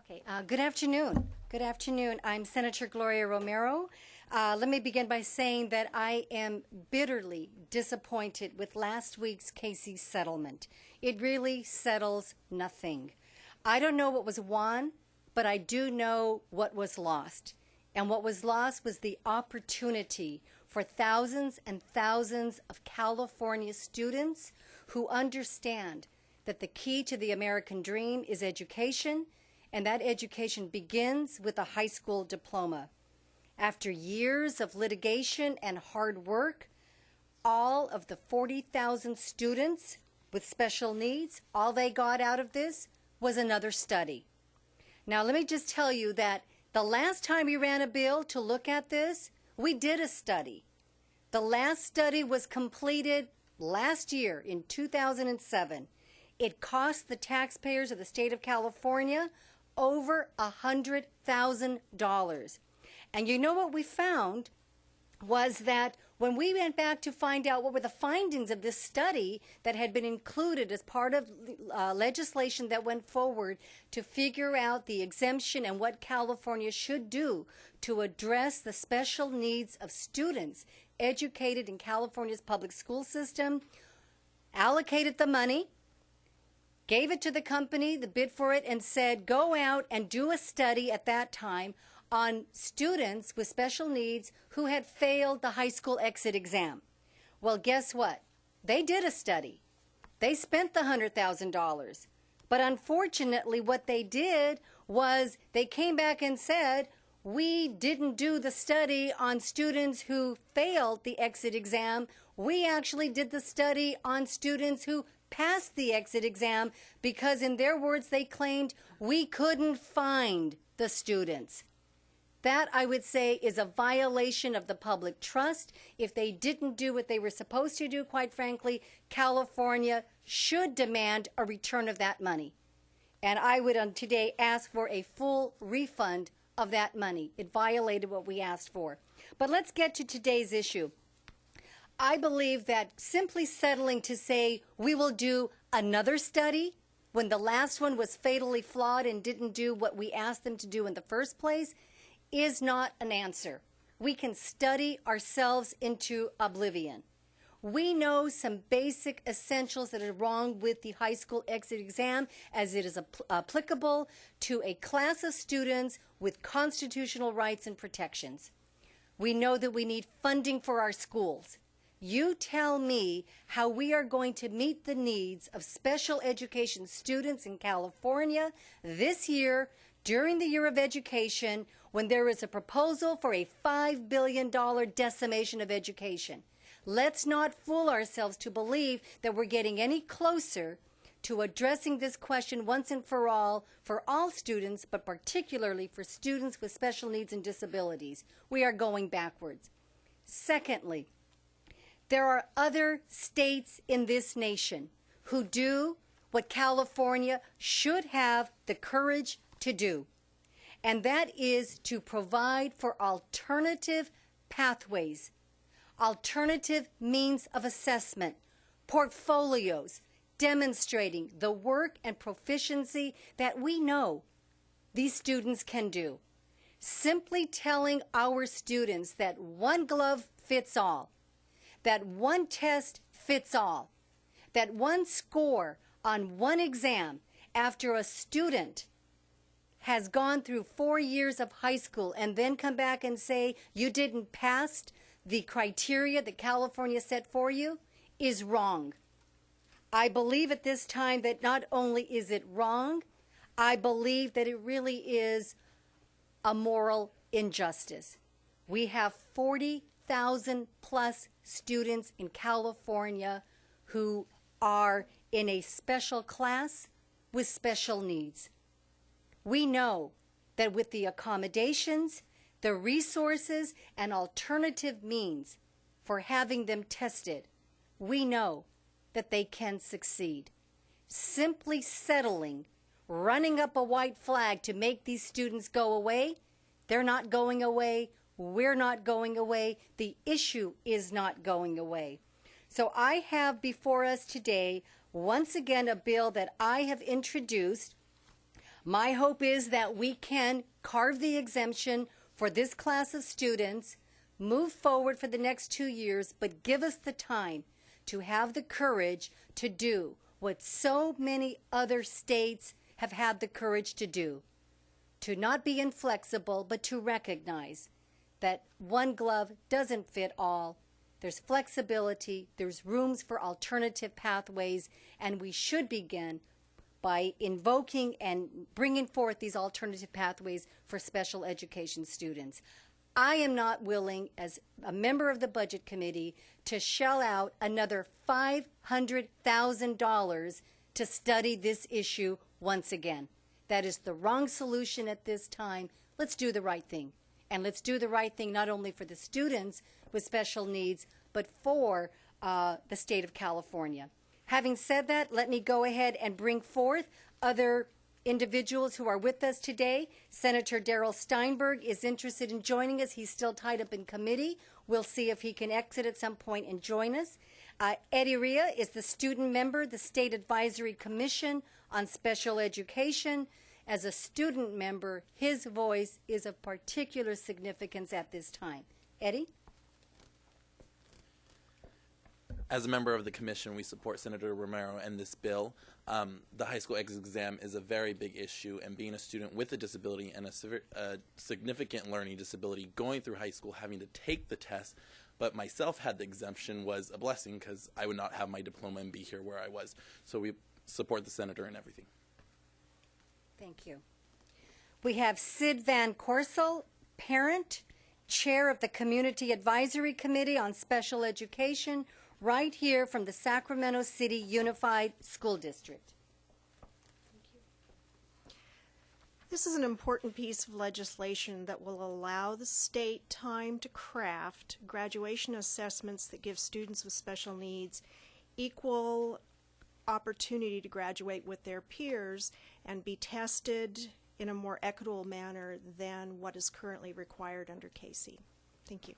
Okay, good afternoon. Good afternoon. I'm Senator Gloria Romero. Let me begin by saying that I am bitterly disappointed with last week's Casey settlement. It really settles nothing. I don't know what was won, but I do know what was lost. And what was lost was the opportunity for thousands and thousands of California students who understand that the key to the American dream is education, and that education begins with a high school diploma. After years of litigation and hard work, all of the 40,000 students with special needs, all they got out of this was another study. Now, let me just tell you that the last time we ran a bill to look at this, we did a study. The last study was completed last year in 2007. It cost the taxpayers of the state of California over $100,000. And you know what we found was that when we went back to find out what were the findings of this study that had been included as part of legislation that went forward to figure out the exemption and what California should do to address the special needs of students educated in California's public school system, allocated the money, gave it to the company, the bid for it, and said, go out and do a study at that time on students with special needs who had failed the high school exit exam. Well, guess what? They did a study. They spent the $100,000. But unfortunately, what they did was they came back and said, we didn't do the study on students who failed the exit exam. We actually did the study on students who passed the exit exam because, in their words, they claimed we couldn't find the students. That, I would say, is a violation of the public trust. If they didn't do what they were supposed to do, quite frankly, California should demand a return of that money. And I would today ask for a full refund of that money. It violated what we asked for. But let's get to today's issue. I believe that simply settling to say we will do another study when the last one was fatally flawed and didn't do what we asked them to do in the first place is not an answer. We can study ourselves into oblivion. We know some basic essentials that are wrong with the high school exit exam as it is applicable to a class of students with constitutional rights and protections. We know that we need funding for our schools. You tell me how we are going to meet the needs of special education students in California this year during the year of education when there is a proposal for a $5 billion decimation of education. Let's not fool ourselves to believe that we're getting any closer to addressing this question once and for all students, but particularly for students with special needs and disabilities. We are going backwards. Secondly, there are other states in this nation who do what California should have the courage to do, and that is to provide for alternative pathways, alternative means of assessment, portfolios demonstrating the work and proficiency that we know these students can do. Simply telling our students that one glove fits all, that one test fits all, that one score on one exam after a student has gone through 4 years of high school and then come back and say you didn't pass the criteria that California set for you is wrong. I believe at this time that not only is it wrong, I believe that it really is a moral injustice. We have 40,000 plus students in California who are in a special class with special needs. We know that with the accommodations, the resources, and alternative means for having them tested, we know that they can succeed. Simply settling, running up a white flag to make these students go away, they're not going away, we're not going away, the issue is not going away. So I have before us today, once again, a bill that I have introduced. My hope is that we can carve the exemption for this class of students, move forward for the next 2 years, but give us the time to have the courage to do what so many other states have had the courage to do. To not be inflexible, but to recognize that one glove doesn't fit all. There's flexibility, there's rooms for alternative pathways, and we should begin by invoking and bringing forth these alternative pathways for special education students. I am not willing, as a member of the Budget Committee, to shell out another $500,000 to study this issue once again. That is the wrong solution at this time. Let's do the right thing. And let's do the right thing not only for the students with special needs, but for the state of California. Having said that, let me go ahead and bring forth other individuals who are with us today. Senator Darrell Steinberg is interested in joining us. He's still tied up in committee. We'll see if he can exit at some point and join us. Eddie Ria is the student member, the State Advisory Commission on Special Education. As a student member, his voice is of particular significance at this time. Eddie? As a member of the commission, we support Senator Romero and this bill. The high school exit exam is a very big issue, and being a student with a disability and a significant learning disability going through high school, having to take the test, but myself had the exemption, was a blessing because I would not have my diploma and be here where I was. So we support the senator and everything. Thank you. We have Sid Van Corsel, parent, chair of the Community Advisory Committee on Special Education, right here from the Sacramento City Unified School District. This is an important piece of legislation that will allow the state time to craft graduation assessments that give students with special needs equal opportunity to graduate with their peers and be tested in a more equitable manner than what is currently required under KC. Thank you.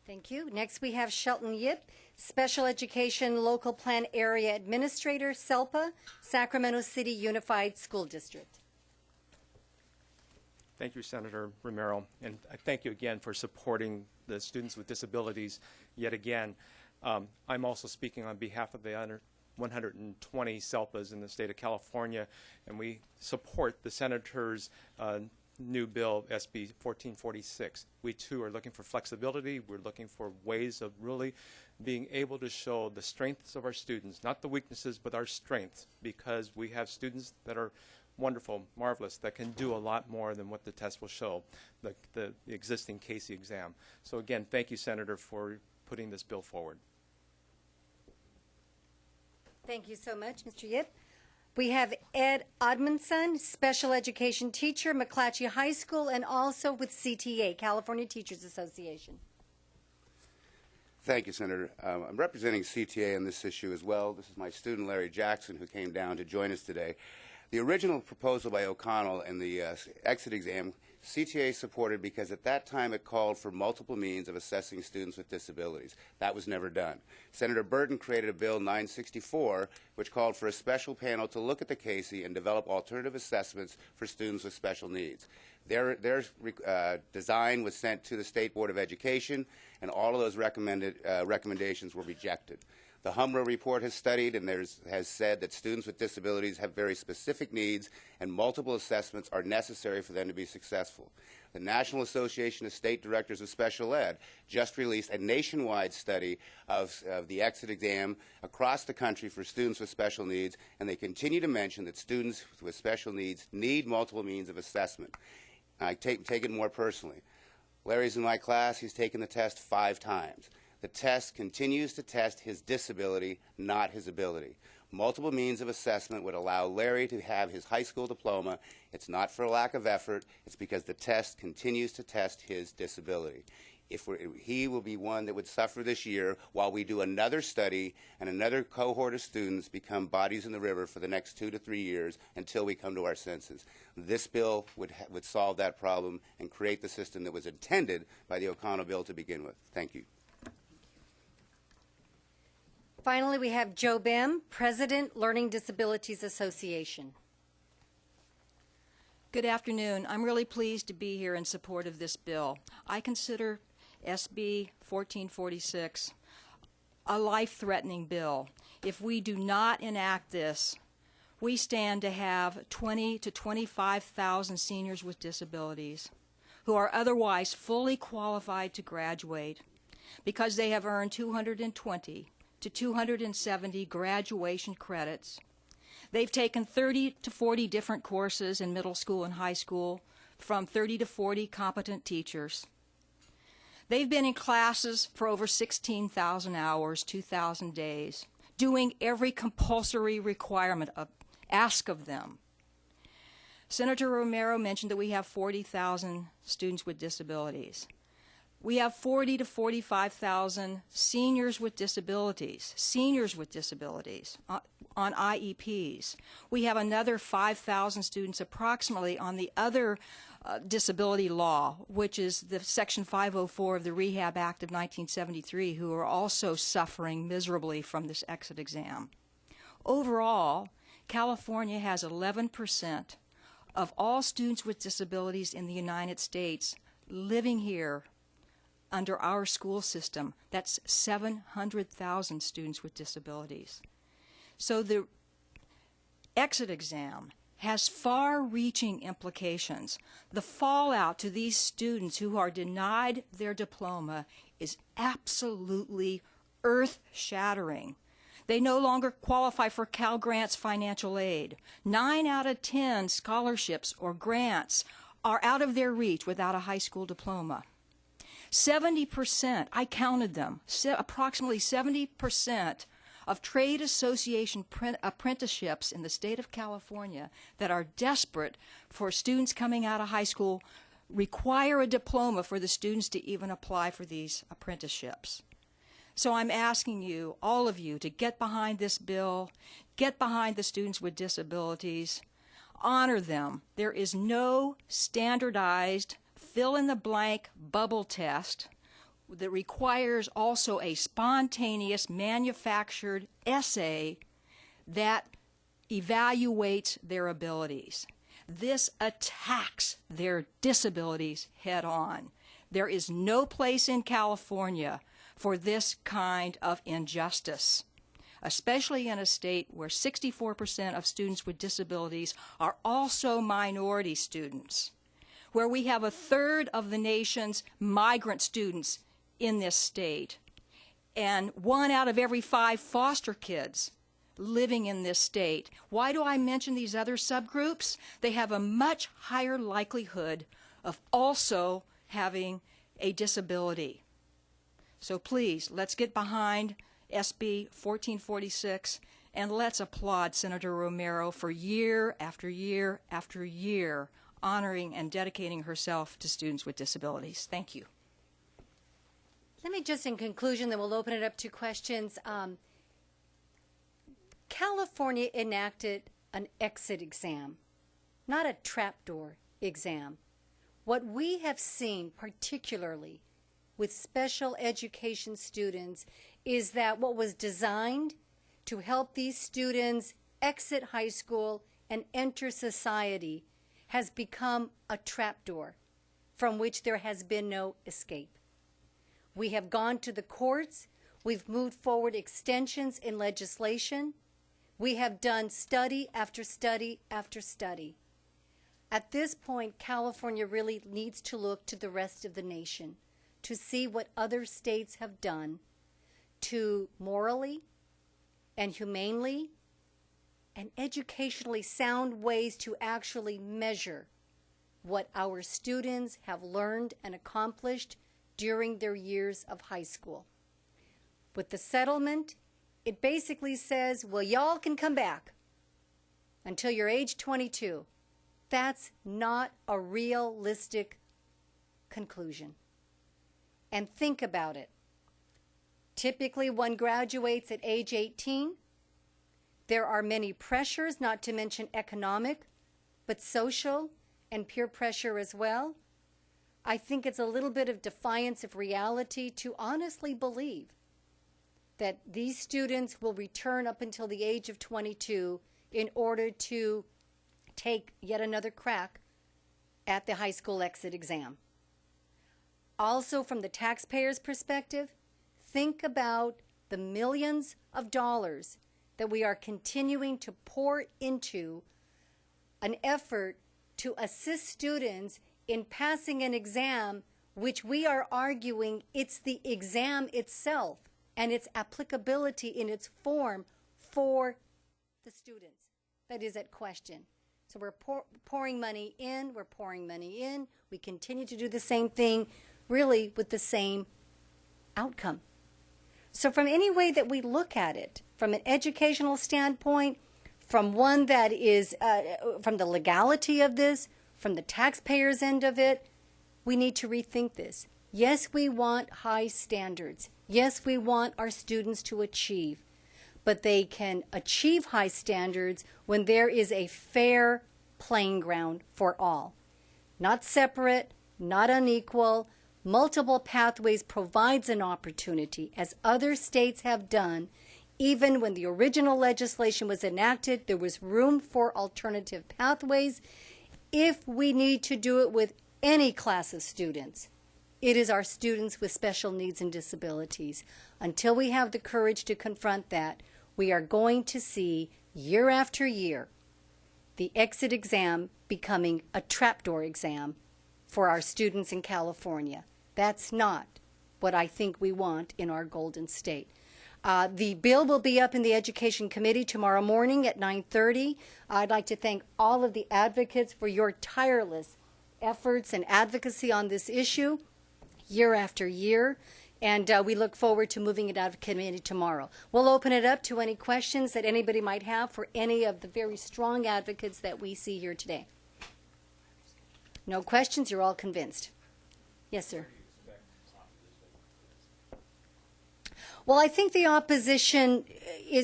Thank you. Next we have Shelton Yip, Special Education Local Plan Area Administrator, SELPA, Sacramento City Unified School District. Thank you, Senator Romero, and I thank you again for supporting the students with disabilities yet again. I'm also speaking on behalf of the 120 SELPAs in the state of California, and we support the Senator's new bill, SB 1446. We too are looking for flexibility. We're looking for ways of really being able to show the strengths of our students, not the weaknesses, but our strengths, because we have students that are wonderful, marvelous, that can do a lot more than what the test will show, the existing Casey exam. So again, thank you, Senator, for putting this bill forward. Thank you so much, Mr. Yip. We have Ed Odmondson, Special Education Teacher, McClatchy High School, and also with CTA, California Teachers Association. Thank you, Senator. I'm representing CTA on this issue as well. This is my student, Larry Jackson, who came down to join us today. The original proposal by O'Connell and the exit exam, CTA supported because at that time it called for multiple means of assessing students with disabilities. That was never done. Senator Burton created a bill 964 which called for a special panel to look at the Casey and develop alternative assessments for students with special needs. Their design was sent to the State Board of Education, and all of those recommendations were rejected. The Humro report has studied and has said that students with disabilities have very specific needs and multiple assessments are necessary for them to be successful. The National Association of State Directors of Special Ed just released a nationwide study of the exit exam across the country for students with special needs, and they continue to mention that students with special needs need multiple means of assessment. I take it more personally. Larry's in my class. He's taken the test 5 times. The test continues to test his disability, not his ability. Multiple means of assessment would allow Larry to have his high school diploma. It's not for a lack of effort. It's because the test continues to test his disability. He will be one that would suffer this year while we do another study and another cohort of students become bodies in the river for the next 2 to 3 years until we come to our senses. This bill would solve that problem and create the system that was intended by the O'Connell bill to begin with. Thank you. Finally, we have Joe Bim, President, Learning Disabilities Association. Good afternoon. I'm really pleased to be here in support of this bill. I consider SB 1446 a life-threatening bill. If we do not enact this, we stand to have 20 to 25,000 seniors with disabilities who are otherwise fully qualified to graduate because they have earned 220 to 270 graduation credits. They've taken 30 to 40 different courses in middle school and high school from 30 to 40 competent teachers. They've been in classes for over 16,000 hours, 2,000 days, doing every compulsory requirement asked of them. Senator Romero mentioned that we have 40,000 students with disabilities. We have 40 to 45,000 seniors with disabilities on IEPs. We have another 5,000 students approximately on the other disability law, which is the Section 504 of the Rehab Act of 1973, who are also suffering miserably from this exit exam. Overall, California has 11% of all students with disabilities in the United States living here under our school system. That's 700,000 students with disabilities. So the exit exam has far-reaching implications. The fallout to these students who are denied their diploma is absolutely earth-shattering. They no longer qualify for Cal Grants financial aid. 9 out of 10 scholarships or grants are out of their reach without a high school diploma. 70%, I counted them, approximately 70% of trade association apprenticeships in the state of California that are desperate for students coming out of high school require a diploma for the students to even apply for these apprenticeships. So I'm asking you, all of you, to get behind this bill, get behind the students with disabilities, honor them. There is no standardized fill-in-the-blank bubble test that requires also a spontaneous manufactured essay that evaluates their abilities. This attacks their disabilities head on. There is no place in California for this kind of injustice, especially in a state where 64% of students with disabilities are also minority students, where we have a third of the nation's migrant students in this state, and 1 out of every 5 foster kids living in this state. Why do I mention these other subgroups? They have a much higher likelihood of also having a disability. So please, let's get behind SB 1446, and let's applaud Senator Romero for year after year after year honoring and dedicating herself to students with disabilities. Thank you. Let me just, in conclusion, then we'll open it up to questions. California enacted an exit exam, not a trapdoor exam. What we have seen, particularly with special education students, is that what was designed to help these students exit high school and enter society has become a trapdoor from which there has been no escape. We have gone to the courts. We've moved forward extensions in legislation. We have done study after study after study. At this point, California really needs to look to the rest of the nation to see what other states have done to morally and humanely and educationally sound ways to actually measure what our students have learned and accomplished during their years of high school. With the settlement, it basically says, well, y'all can come back until you're age 22. That's not a realistic conclusion. And think about it. Typically, one graduates at age 18. There are many pressures, not to mention economic, but social and peer pressure as well. I think it's a little bit of defiance of reality to honestly believe that these students will return up until the age of 22 in order to take yet another crack at the high school exit exam. Also, from the taxpayer's perspective, think about the millions of dollars that we are continuing to pour into an effort to assist students in passing an exam, which we are arguing it's the exam itself and its applicability in its form for the students that is at question. So we're pouring money in, we continue to do the same thing, really with the same outcome. So from any way that we look at it, from an educational standpoint, from one that is, from the legality of this, from the taxpayer's end of it, we need to rethink this. Yes, we want high standards. Yes, we want our students to achieve. But they can achieve high standards when there is a fair playing ground for all. Not separate, not unequal. Multiple pathways provides an opportunity, as other states have done. Even when the original legislation was enacted, there was room for alternative pathways. If we need to do it with any class of students, it is our students with special needs and disabilities. Until we have the courage to confront that, we are going to see year after year the exit exam becoming a trapdoor exam for our students in California. That's not what I think we want in our Golden State. The bill will be up in the Education Committee tomorrow morning at 9:30. I'd like to thank all of the advocates for your tireless efforts and advocacy on this issue year after year, and we look forward to moving it out of committee tomorrow. We'll open it up to any questions that anybody might have for any of the very strong advocates that we see here today. No questions? You're all convinced? Yes, sir. Well, I think the opposition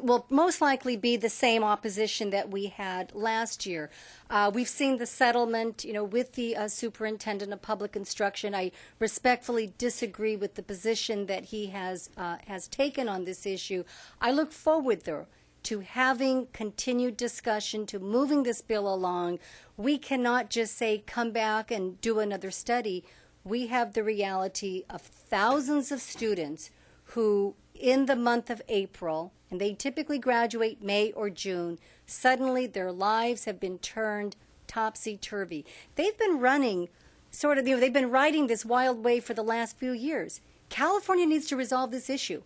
will most likely be the same opposition that we had last year. We've seen the settlement, with the superintendent of public instruction. I respectfully disagree with the position that he has taken on this issue. I look forward, though, to having continued discussion, to moving this bill along. We cannot just say, come back and do another study. We have the reality of thousands of students who, in the month of April, and they typically graduate May or June, suddenly their lives have been turned topsy-turvy. They've been running they've been riding this wild wave for the last few years. California needs to resolve this issue.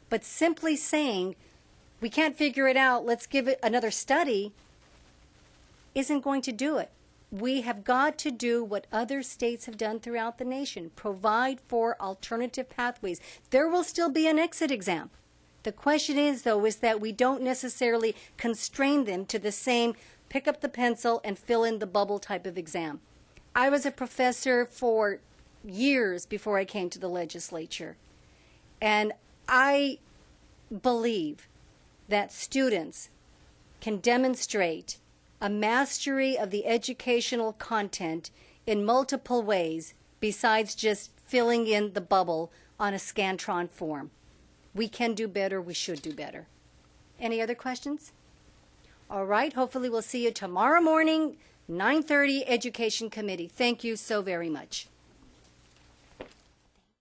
But simply saying, we can't figure it out, let's give it another study, isn't going to do it. We have got to do what other states have done throughout the nation, provide for alternative pathways. There will still be an exit exam. The question is, though, is that we don't necessarily constrain them to the same pick up the pencil and fill in the bubble type of exam. I was a professor for years before I came to the legislature, and I believe that students can demonstrate a mastery of the educational content in multiple ways besides just filling in the bubble on a Scantron form. We can do better. We should do better. Any other questions? All right. Hopefully we'll see you tomorrow morning, 9:30, Education Committee. Thank you so very much.